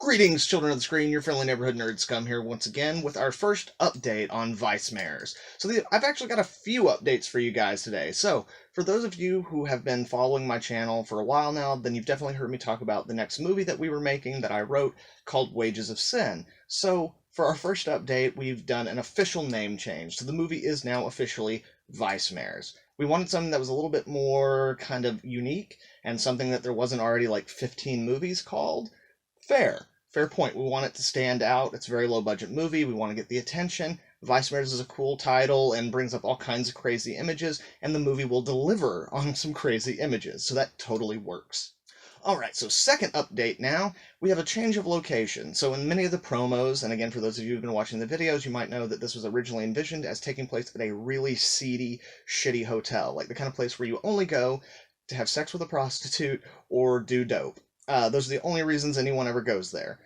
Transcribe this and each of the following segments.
Greetings, children of the screen. Your friendly neighborhood nerd scum here once again with our first update on VICEMARES. I've actually got a few updates for you guys today. So, for those of you who have been following my channel for a while now, then you've definitely heard me talk about the next movie that we were making that I wrote called Wages of Sin. So, for our first update, we've done an official name change. So the movie is now officially VICEMARES. We wanted something that was a little bit more kind of unique and something that there wasn't already like 15 movies called. Fair point. We want it to stand out. It's a very low budget movie. We want to get the attention. VICEMARES is a cool title and brings up all kinds of crazy images, and the movie will deliver on some crazy images, so that totally works. Alright, so second update now, we have a change of location. So in many of the promos, and again for those of you who've been watching the videos, you might know that this was originally envisioned as taking place at a really seedy, shitty hotel, like the kind of place where you only go to have sex with a prostitute or do dope. Those are the only reasons anyone ever goes there.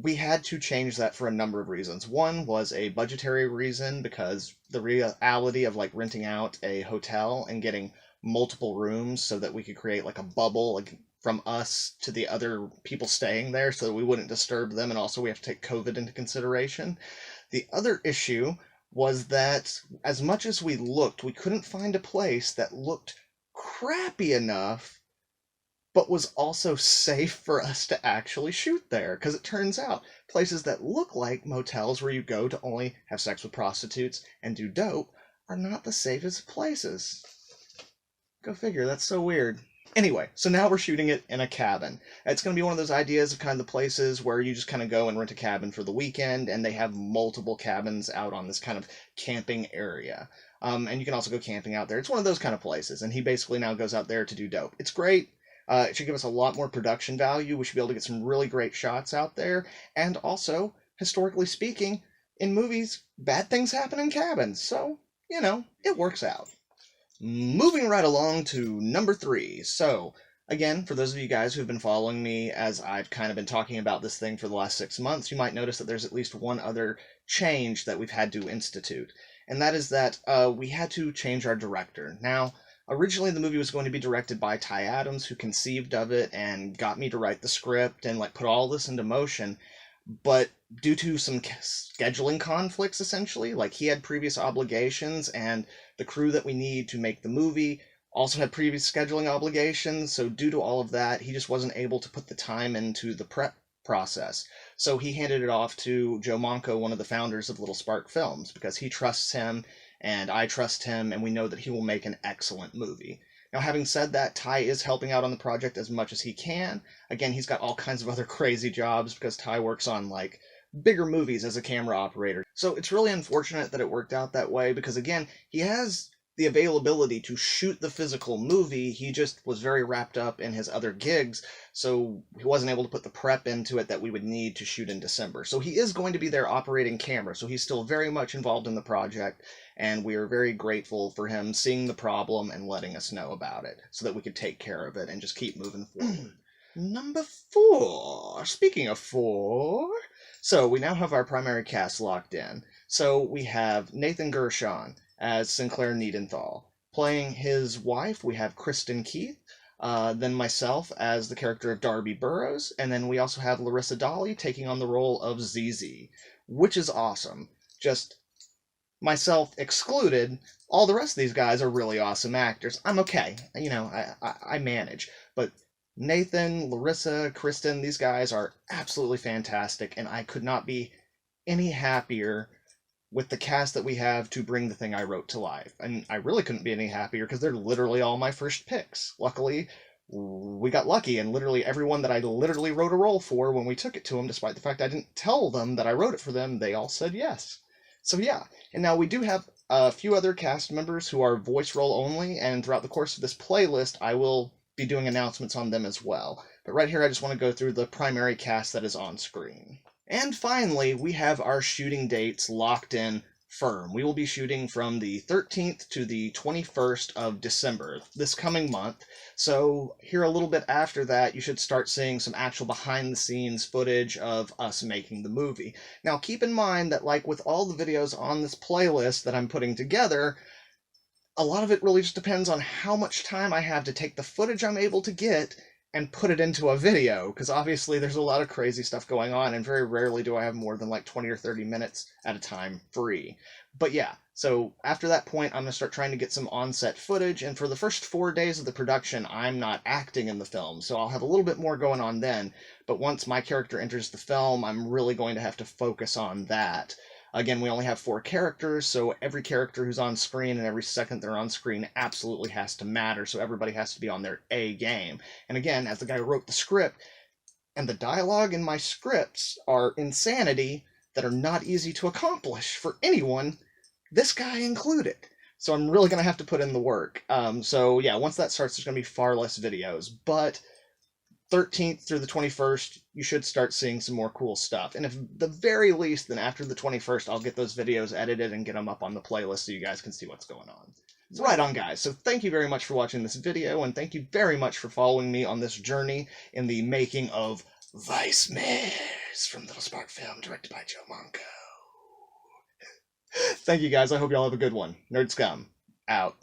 We had to change that for a number of reasons. One was a budgetary reason, because the reality of like renting out a hotel and getting multiple rooms so that we could create like a bubble like from us to the other people staying there so that we wouldn't disturb them, and also we have to take COVID into consideration. The other issue was that as much as we looked, we couldn't find a place that looked crappy enough but was also safe for us to actually shoot there. Because it turns out, places that look like motels where you go to only have sex with prostitutes and do dope are not the safest places. Go figure, that's so weird. Anyway, so now we're shooting it in a cabin. It's going to be one of those ideas of kind of the places where you just kind of go and rent a cabin for the weekend, and they have multiple cabins out on this kind of camping area. And you can also go camping out there. It's one of those kind of places, and he basically now goes out there to do dope. It's great. It should give us a lot more production value. We should be able to get some really great shots out there. And also, historically speaking, in movies, bad things happen in cabins. So, you know, it works out. Moving right along to number 3. So, again, for those of you guys who've been following me as I've kind of been talking about this thing for the last 6 months, you might notice that there's at least one other change that we've had to institute. And that is that we had to change our director. Now, originally, the movie was going to be directed by Ty Adams, who conceived of it and got me to write the script and like put all this into motion. But due to some scheduling conflicts, essentially, like he had previous obligations, and the crew that we need to make the movie also had previous scheduling obligations. So due to all of that, he just wasn't able to put the time into the prep process. So he handed it off to Joe Monco, one of the founders of Little Spark Films, because he trusts him and I trust him, and we know that he will make an excellent movie. Now, having said that, Ty is helping out on the project as much as he can. Again, he's got all kinds of other crazy jobs because Ty works on, like, bigger movies as a camera operator. So it's really unfortunate that it worked out that way because, again, he has the availability to shoot the physical movie. He just was very wrapped up in his other gigs, so he wasn't able to put the prep into it that we would need to shoot in December. So he is going to be there operating camera, so he's still very much involved in the project, and we are very grateful for him seeing the problem and letting us know about it so that we could take care of it and just keep moving forward. Number 4. Speaking of 4, so we now have our primary cast locked in. So we have Nathan Gershon as Sinclair Niedenthal. Playing his wife, we have Kristen Keith, then myself as the character of Darby Burrows, and then we also have Larissa Dali taking on the role of ZZ, which is awesome. Just myself excluded, all the rest of these guys are really awesome actors. I'm okay, you know, I manage, but Nathan, Larissa, Kristen, these guys are absolutely fantastic, and I could not be any happier with the cast that we have to bring the thing I wrote to life. And I really couldn't be any happier because they're literally all my first picks. Luckily, we got lucky, and literally everyone that I literally wrote a role for when we took it to them, despite the fact I didn't tell them that I wrote it for them, they all said yes. So yeah, and now we do have a few other cast members who are voice role only, and throughout the course of this playlist, I will be doing announcements on them as well. But right here, I just want to go through the primary cast that is on screen. And finally, we have our shooting dates locked in firm. We will be shooting from the 13th to the 21st of December, this coming month. So here a little bit after that, you should start seeing some actual behind-the-scenes footage of us making the movie. Now, keep in mind that, like with all the videos on this playlist that I'm putting together, a lot of it really just depends on how much time I have to take the footage I'm able to get and put it into a video, because obviously there's a lot of crazy stuff going on, and very rarely do I have more than like 20 or 30 minutes at a time free. But yeah, so after that point, I'm going to start trying to get some on-set footage, and for the first 4 days of the production, I'm not acting in the film, so I'll have a little bit more going on then, but once my character enters the film, I'm really going to have to focus on that. Again, we only have 4 characters, so every character who's on screen and every second they're on screen absolutely has to matter, so everybody has to be on their A game. And again, as the guy who wrote the script, and the dialogue in my scripts are insanity that are not easy to accomplish for anyone, this guy included. So I'm really going to have to put in the work. So yeah, once that starts, there's going to be far less videos, but 13th through the 21st, you should start seeing some more cool stuff. And if the very least, then after the 21st, I'll get those videos edited and get them up on the playlist so you guys can see what's going on. So right on, guys. So thank you very much for watching this video, and thank you very much for following me on this journey in the making of VICEMARES from Little Spark Film, directed by Joe Monco. Thank you, guys. I hope y'all have a good one. Nerd Scum, out.